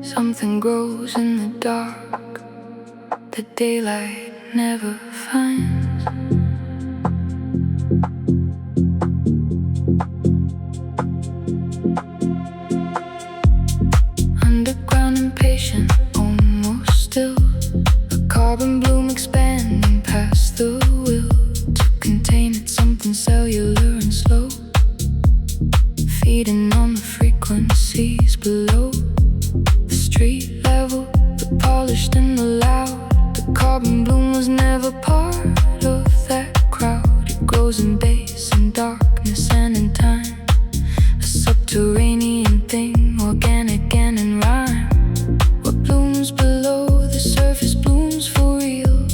Something grows in the dark that daylight never finds. Underground impatient, almost still. A carbon bloom expanding past the will to contain it. Something cellular and slow, feeding on the frequencies below. Street level, the polished and the loud. The carbon bloom was never part of that crowd. It grows in bass and darkness and in time. A subterranean thing, organic and in rhyme. What blooms below the surface blooms for real.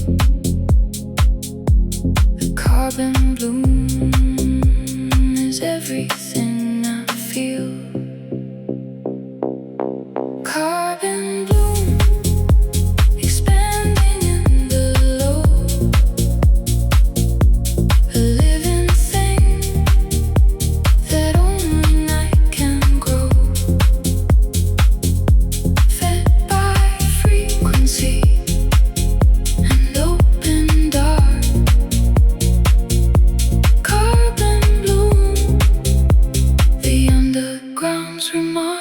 The carbon bloom is everything I feel. Carbon bloom, expanding in the low. A living thing that only night can grow. Fed by frequency and open dark. Carbon bloom, the underground's remark.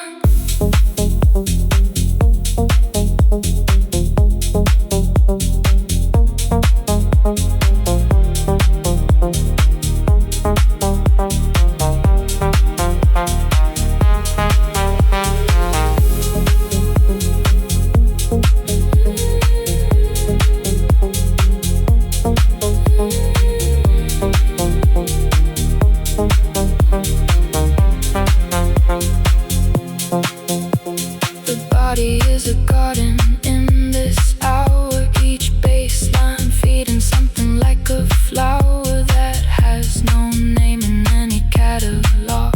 The body is a garden in this hour. Each bassline feeding something like a flower that has no name in any catalog.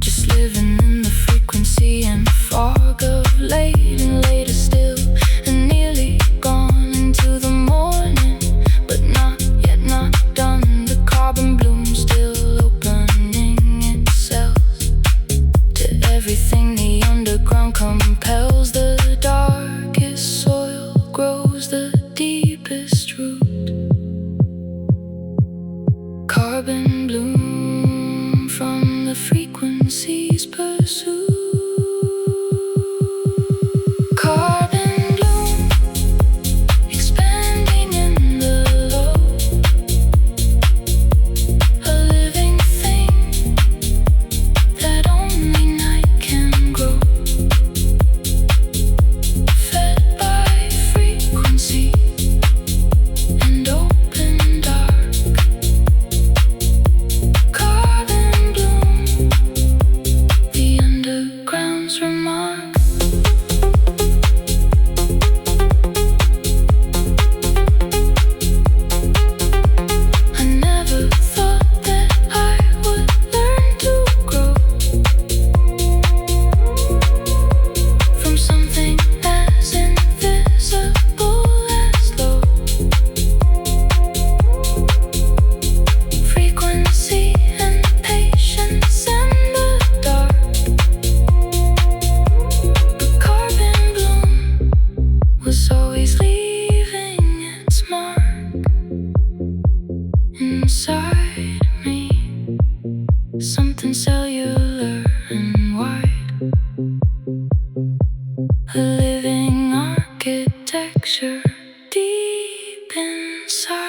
Just living in the frequency and fog of late and later still, and nearly gone into the morning, but not yet not done. The carbon bloom still opening itself to everything the underground compels. The darkest soil grows the deepest root. Carbon bloom from the frequencies pursued. Carbon bloom, expanding in the low. A living thing that only night can grow. Fed by frequency and open dark. Carbon bloom, the underground's remark. I never thought that I would learn to grow from something as invisible as low frequency and patience and the dark. The carbon bloom was always leaving its mark inside me. Something cellular and wide. A living architecture deep inside.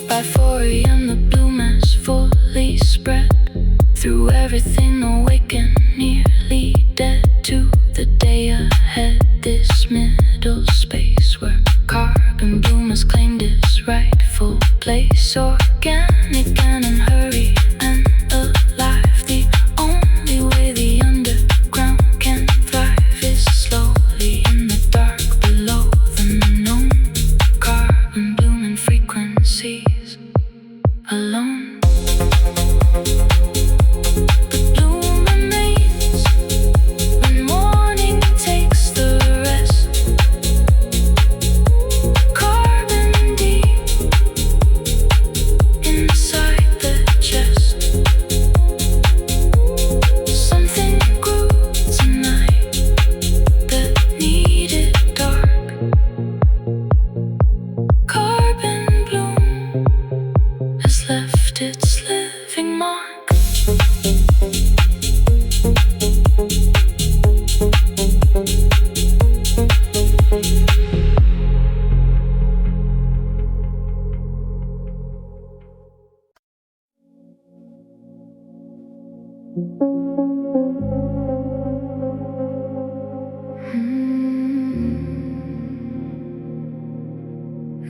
By 4 a.m. the bloom has fully spread through everything, awake and nearly dead to the day ahead. This middle space where carbon bloom has claimed its rightful place. Organic and in hurry and alive. The only way the underground can thrive is slowly in the dark below the known. Carbon bloom and frequency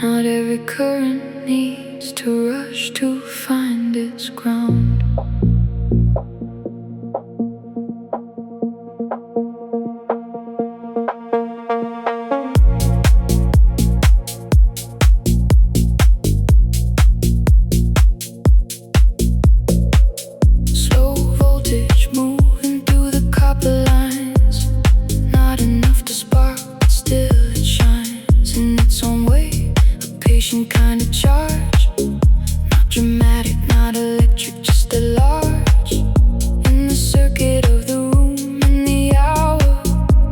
Not every current needs to rush to find its ground. Slow voltage moving through the copper lines. Not enough to spark, but still it shines in its own way. A patient kind of charge. Not dramatic, not electric, just a large. In the circuit of the room and the hour.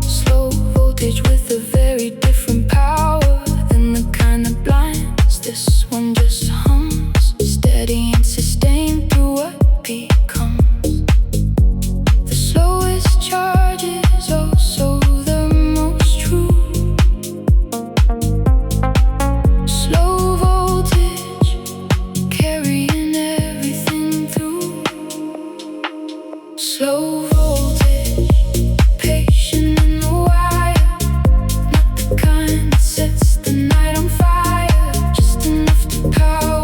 Slow voltage with a very different power than the kind that blinds. This one just hums, steady and sustained through what becomes. The slowest charge is also the most true. Slow voltage, carrying everything through. Slow voltage, patient in the wire. Not the kind that sets the night on fire. Just enough to power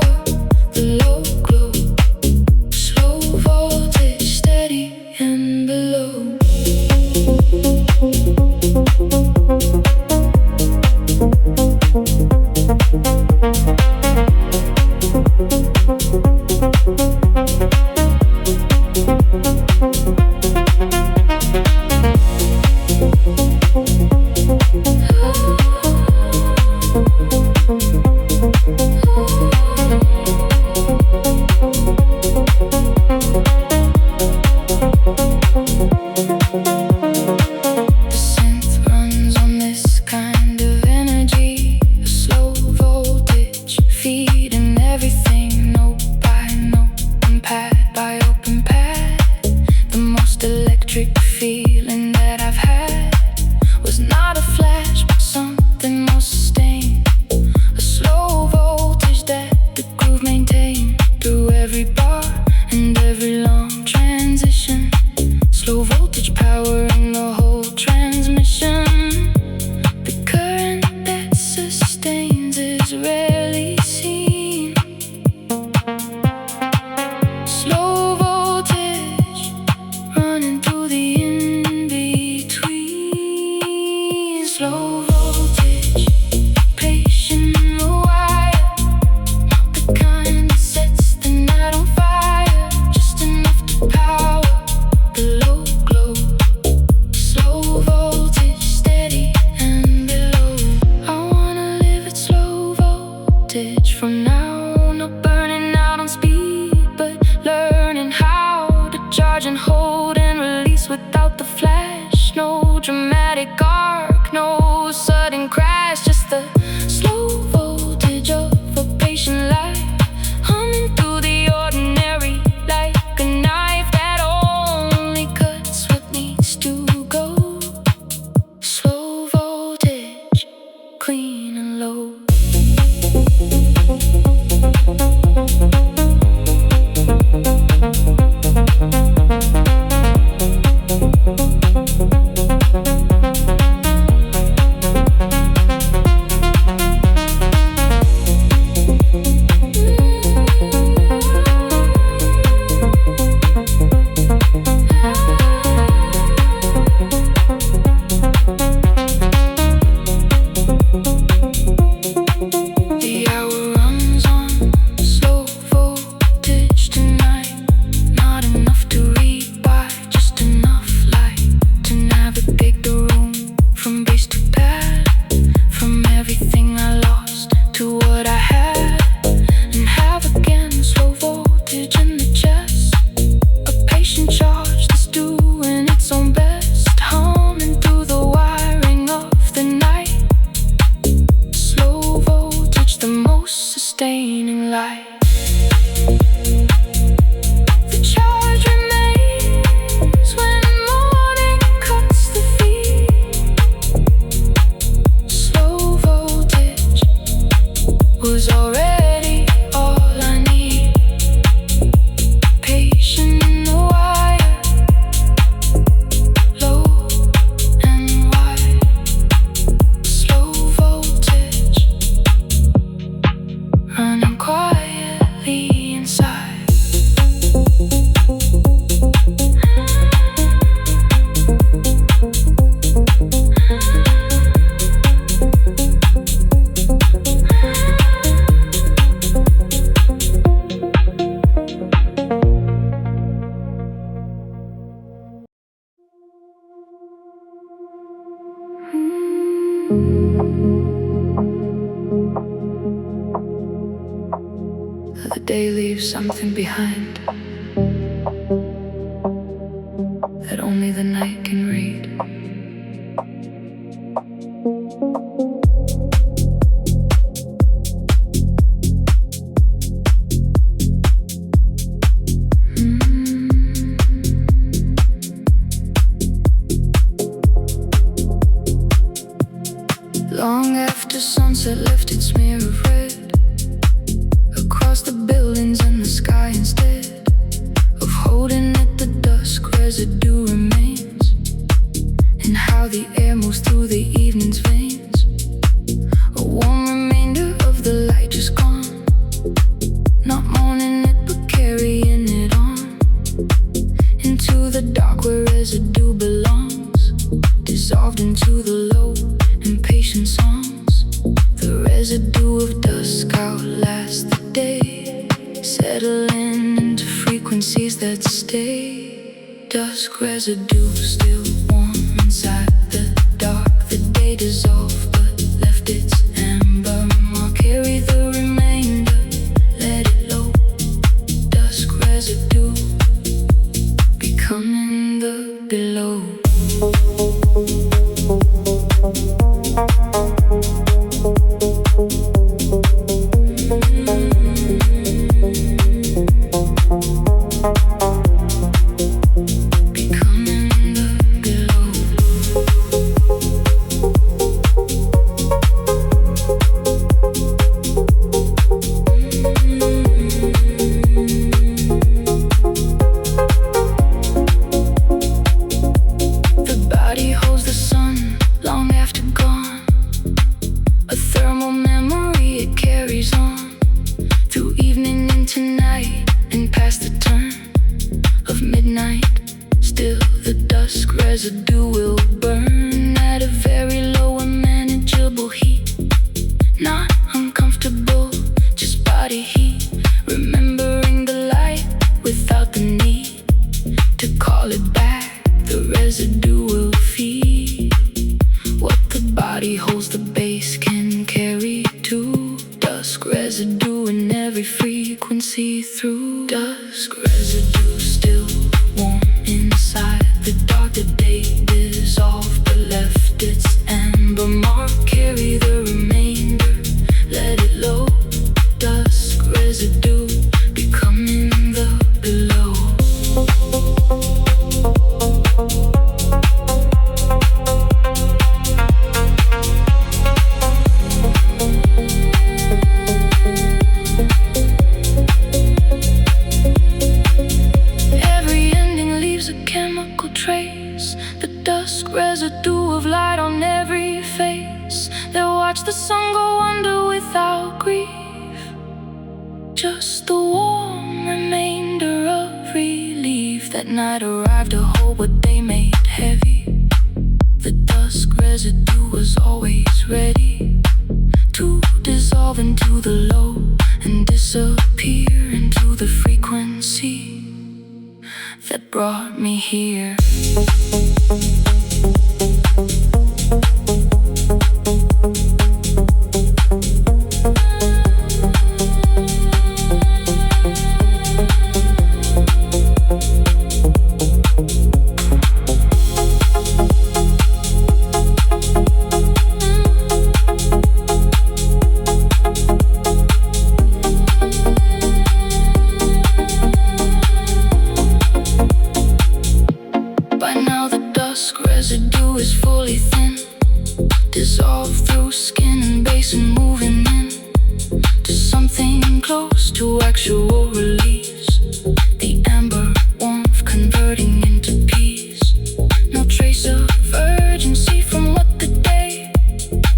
the low glow. Slow voltage, steady and below. The synth runs on this kind of energy. A slow voltage, feeding everything, note by note, and pad by open pad. The most electric feeling that I've had was not a flash, but something more sustained. A slow voltage that the groove maintained through every bar and every long transition. Slow voltage powering the whole transmission. The current that sustains is rarely seen. Slow voltage running through the in-between. Slow voltage, patient in the wire. Not the kind that sets the night on fire. Just enough to power the low glow. Slow voltage, steady and below. I wanna live at slow voltage from now. Not burning out on speed, but learning how to charge and hold and release without the flash. No dramatic arc, no sudden crash. Just the slow voltage of a patient life, humming through the ordinary like a knife that only cuts what needs to go. Slow voltage, clean and low. The hour runs on slow voltage tonight. Not enough to read by, just enough light to navigate the room from base to pad. From everything I lost to what I had and have again. Slow voltage in the chest. A patient charge that's doing its own best, humming through the wiring of the night. Slow voltage, the most sustaining light. The charge remains when morning cuts the feed. Slow voltage was already all I need. Patient in the wire, low and wide. Slow voltage, day leaves something behind that only the night can read. Long after sunset left its smear of red across the buildings and the sky, instead of holding it, the dusk residue remains, and how the air moves through the evening's veins. A warm remainder of the light just gone, not mourning it but carrying it on into the dark where residue belongs, dissolved into the low impatient songs. The residue of dusk outlasts the day, settling into frequencies that stay. Dusk residue still warm inside the dark. The day dissolved but left its amber mark. Carry the remainder, let it low. Dusk residue becoming the below. Still the dusk residue will burn at a very low and manageable heat. Not uncomfortable, just body heat. Remembering the light without the need to call it back. The residue will feed what the body holds, the base can carry to. Dusk residue in every frequency through. Dusk residue still warm inside the dark. The day dissolved but left its amber mark. Carry the remainder, let it low. Dusk residue becoming the below. Trace the dusk residue of light on every face. They'll watch the sun go under without grief. Just the warm remainder of relief. That night arrived to hold what they made heavy. The dusk residue was always ready to dissolve into the low and disappear into the frequency that brought me here. Residue is fully thin, dissolved through skin and base and moving in to something close to actual release. The amber warmth converting into peace. No trace of urgency from what the day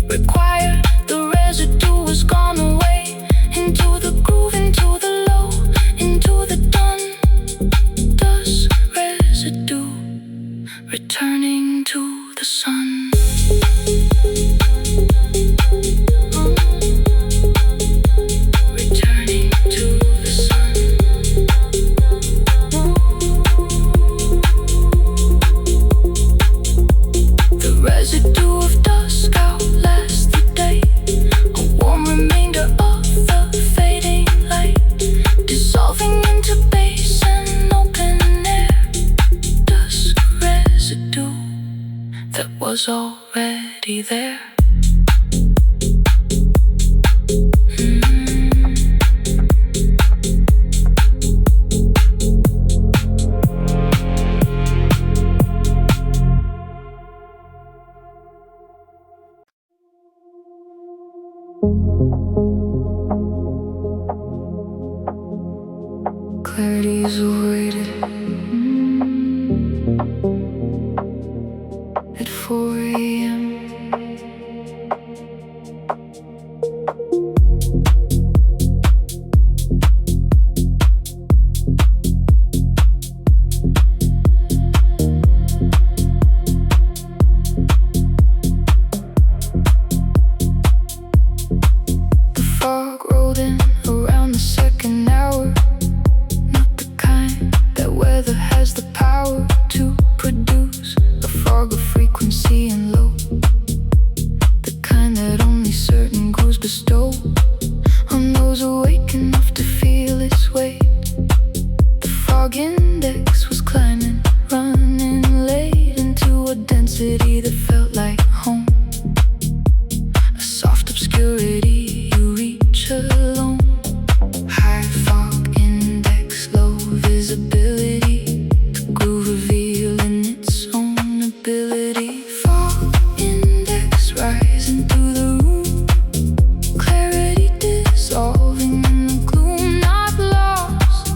required. The residue was gone away into the groove, into the low, into the done. Dusk residue returning to the sun. Returning to the sun. be there. Clarity's waited at 4 a.m. The fog rolled in around the second hour. Weather has the power to produce a fog of frequency and low, the kind that only certain grooves bestow on those awake enough to feel its weight. The fog index was climbing, running late into a density that felt like home, a soft obscurity you reach alone. High fog index, low visibility, the groove revealing its own ability. Fog index rising through the room, clarity dissolving in the gloom, not lost,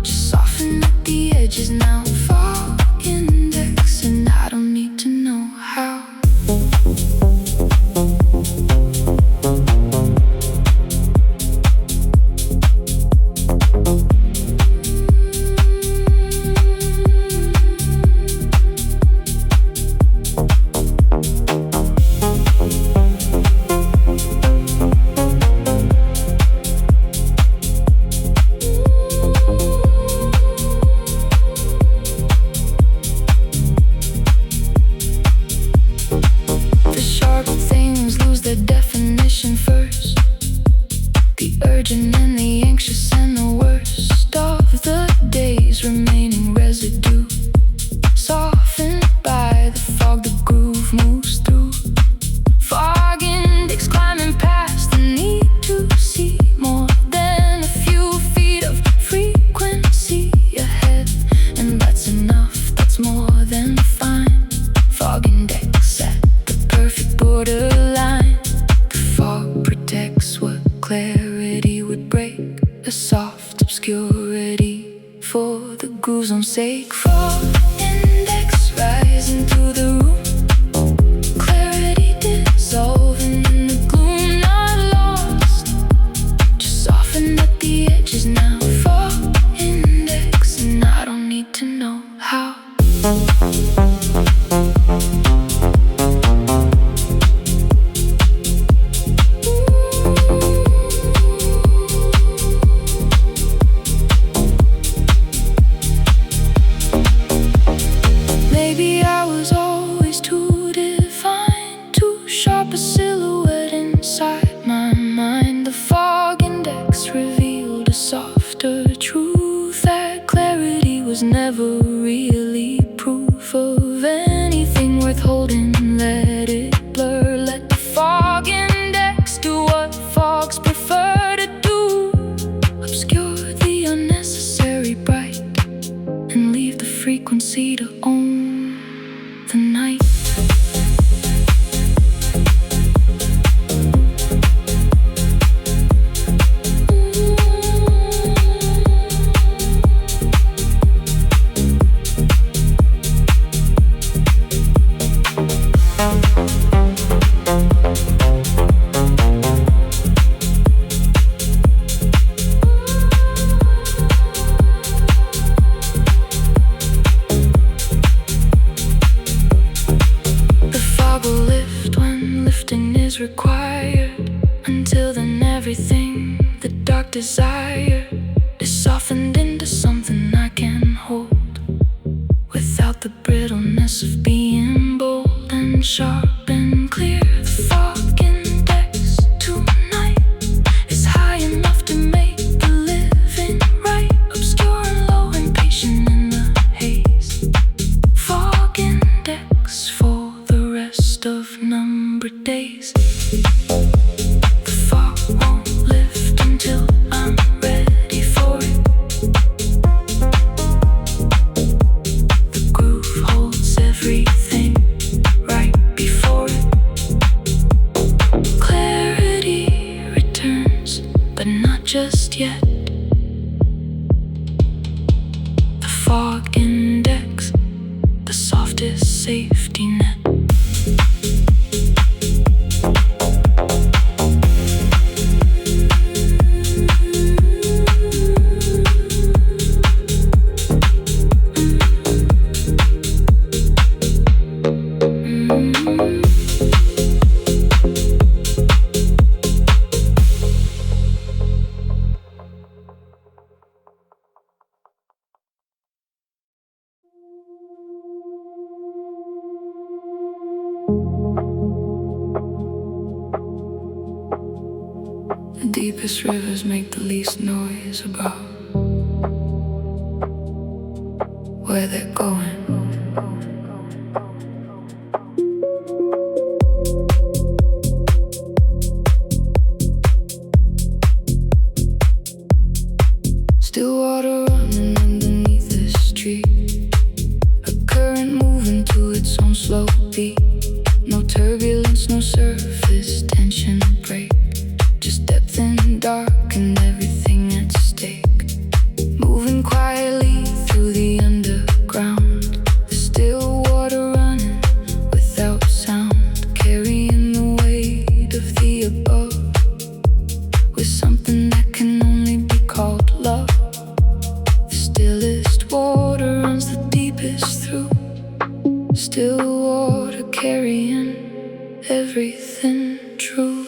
just soften at the edges now. Fog index, and I don't need to know how. Definition first, the urgent and the anxious and the worst of the days remaining residue, softened by the fog the groove moves through. Fog index climbing past the need to see more than a few feet of frequency ahead, and that's enough, that's more than fine. Fog index at the perfect borderline. Fog protects what clarity would break, a soft obscurity for the groove's own sake. Fog index rising through the room, clarity dissolving in the gloom, not lost, just soften at the edges now. Fog index, and I don't need to know how. Maybe I was always too divine, too sharp a silhouette inside my mind. The fog index revealed a softer truth, that clarity was never really proof of anything worth holding. Let it blur, let the fog index do what fogs prefer to do, obscure the unnecessary bright and leave the frequency to own the night. Required. Until then, everything the dark desire is softened into something I can hold, without the brittleness of being bold and sharp and clear. The fog index tonight is high enough to make the living right, obscure and low and patient in the haze. Fog index for the rest of numbers. just yet. The fog index, the softest safety net. The deepest rivers make the least noise about where they're going. Still water running underneath the street, a current moving to its own slow beat. No turbulence, no surface tension break, just depth and dark and everything at stake. Moving quietly through the underground, the still water running without sound, carrying the weight of the above with something that can only be called love. The stillest water runs the deepest through, still water carrying everything true.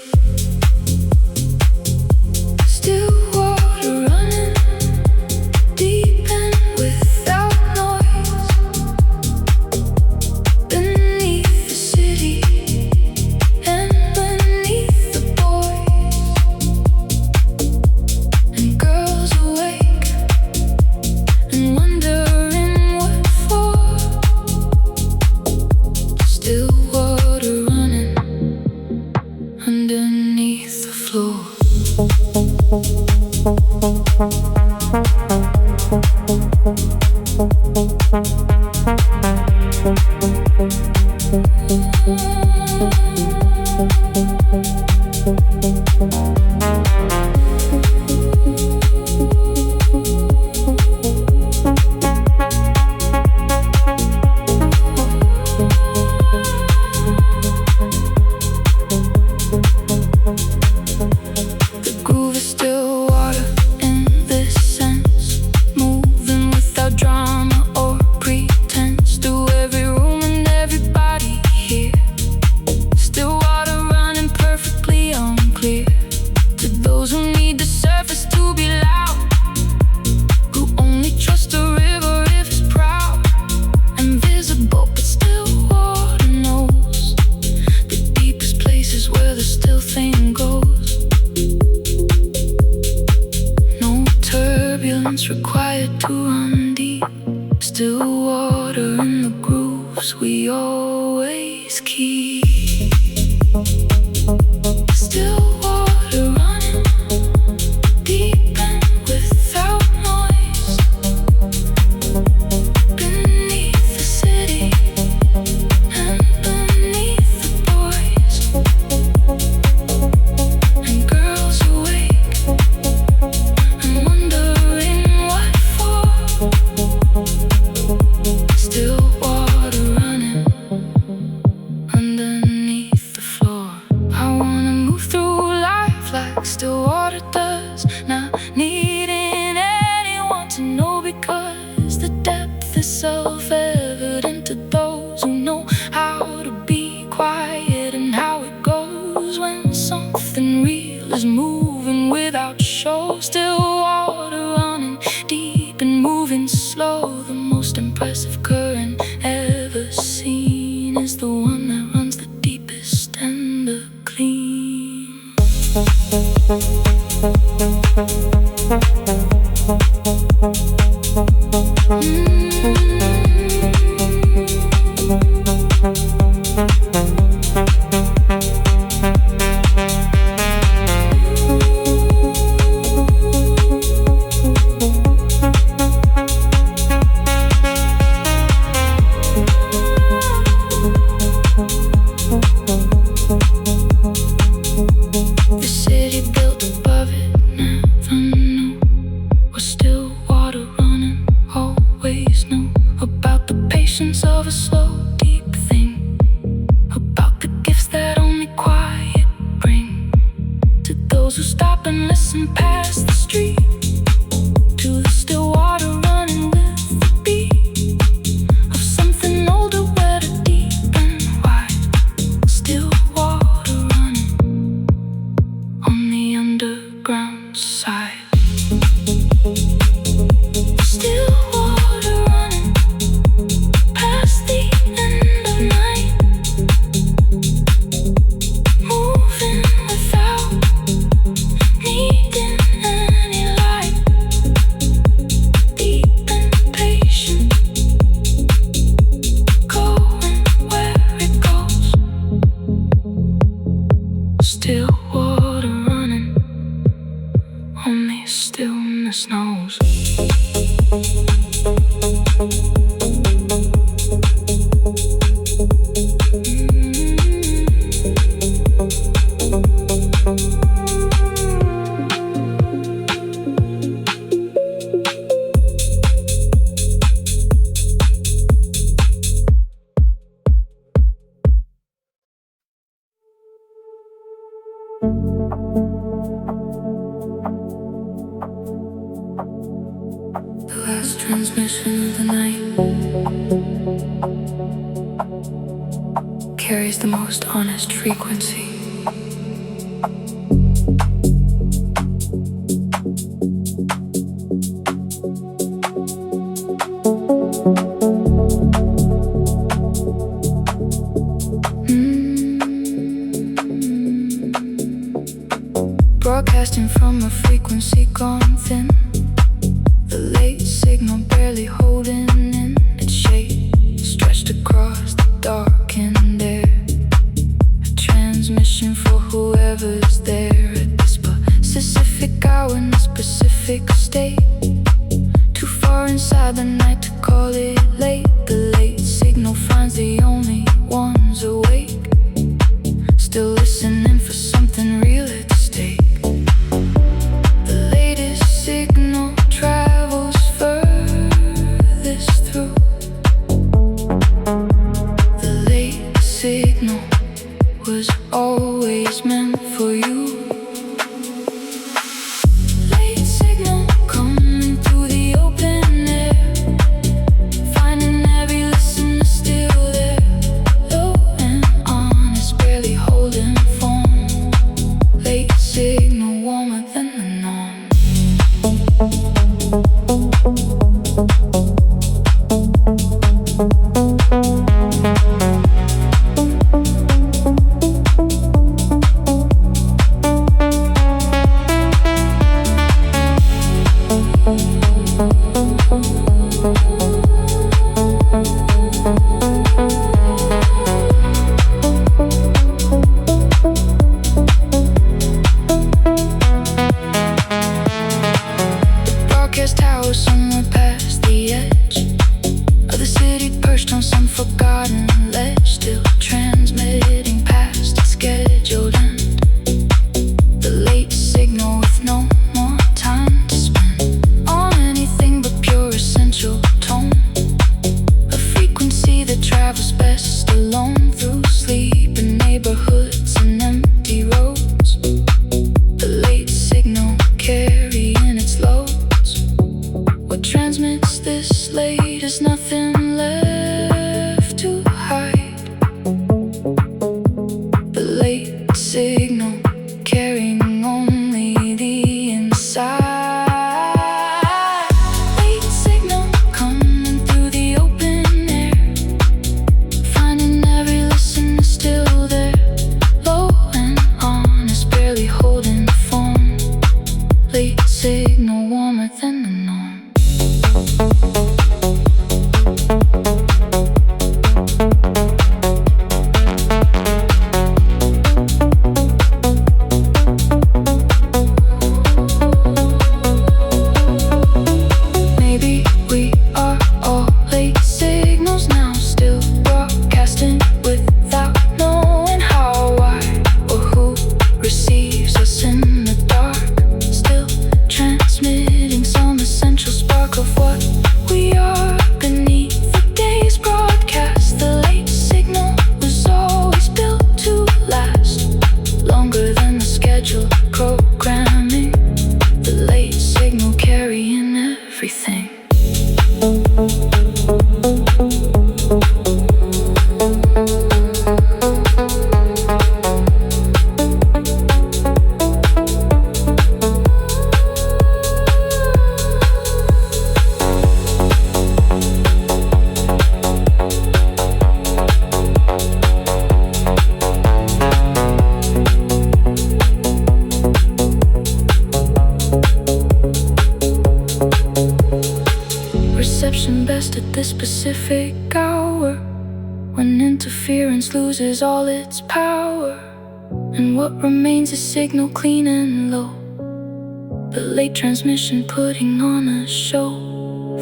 Still water running deep and without noise, beneath the city and beneath the boys and girls awake and wondering what for. Still water running underneath the floor. The groove is still water in this sense, moving without drama or pretense, through every room and everybody here. Still water running perfectly unclear to those who need the surface to be loud, who only trust a river if it's proud and visible, but still water knows the deepest places where the still thing goes. No turbulence required to run deep, still water in the grooves we always keep. Still water running deep and without noise, beneath the city and beneath the boys and girls awake and wondering what for. Still water running underneath the floor. I wanna move through life like still water does, not needing anyone to know, because the depth is self-evident to those who know how to be quiet and how it goes when something real is moving without show. Still water running deep and moving slow. The most impressive current ever seen is the one that runs the deepest and the clean. The city built above it never Those who stop and listen past the street to the still water running with the beat of something older, wetter, deep and wide. Still water running on the underground side. Still water running past the end of night, moving without needing any light. Deep and patient, going where it goes. Still water running, only stillness knows. The last transmission of the night carries the most honest frequency. Broadcasting from a frequency gone thin, the late signal barely holding in its shape, stretched across the darkened air. A transmission for whoever's there at this specific hour in a specific state. Too far inside the night to call it late. The late signal finds the only ones awake, still listening for something real at stake. The latest signal travels furthest through. The late signal was always meant for you. Late signal coming through the open air, finding every listener still there. Low and honest, barely holding form. broadcast at this specific hour, when interference loses all its power, and what remains is signal clean and low, but late transmission putting on a show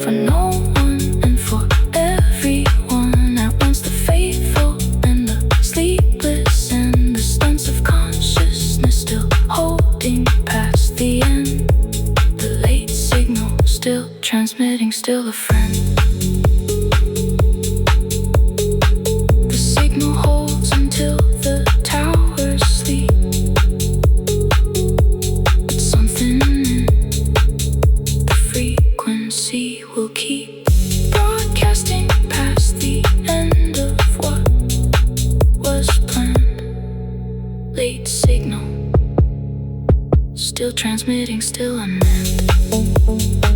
for no one and for everyone at once. The faithful and the sleepless and the stunts of consciousness still holding past the end. The late signal still transmitting, still a friend. The signal holds until the towers sleep, but something in the frequency will keep broadcasting past the end of what was planned. Late signal still transmitting, still unmanned.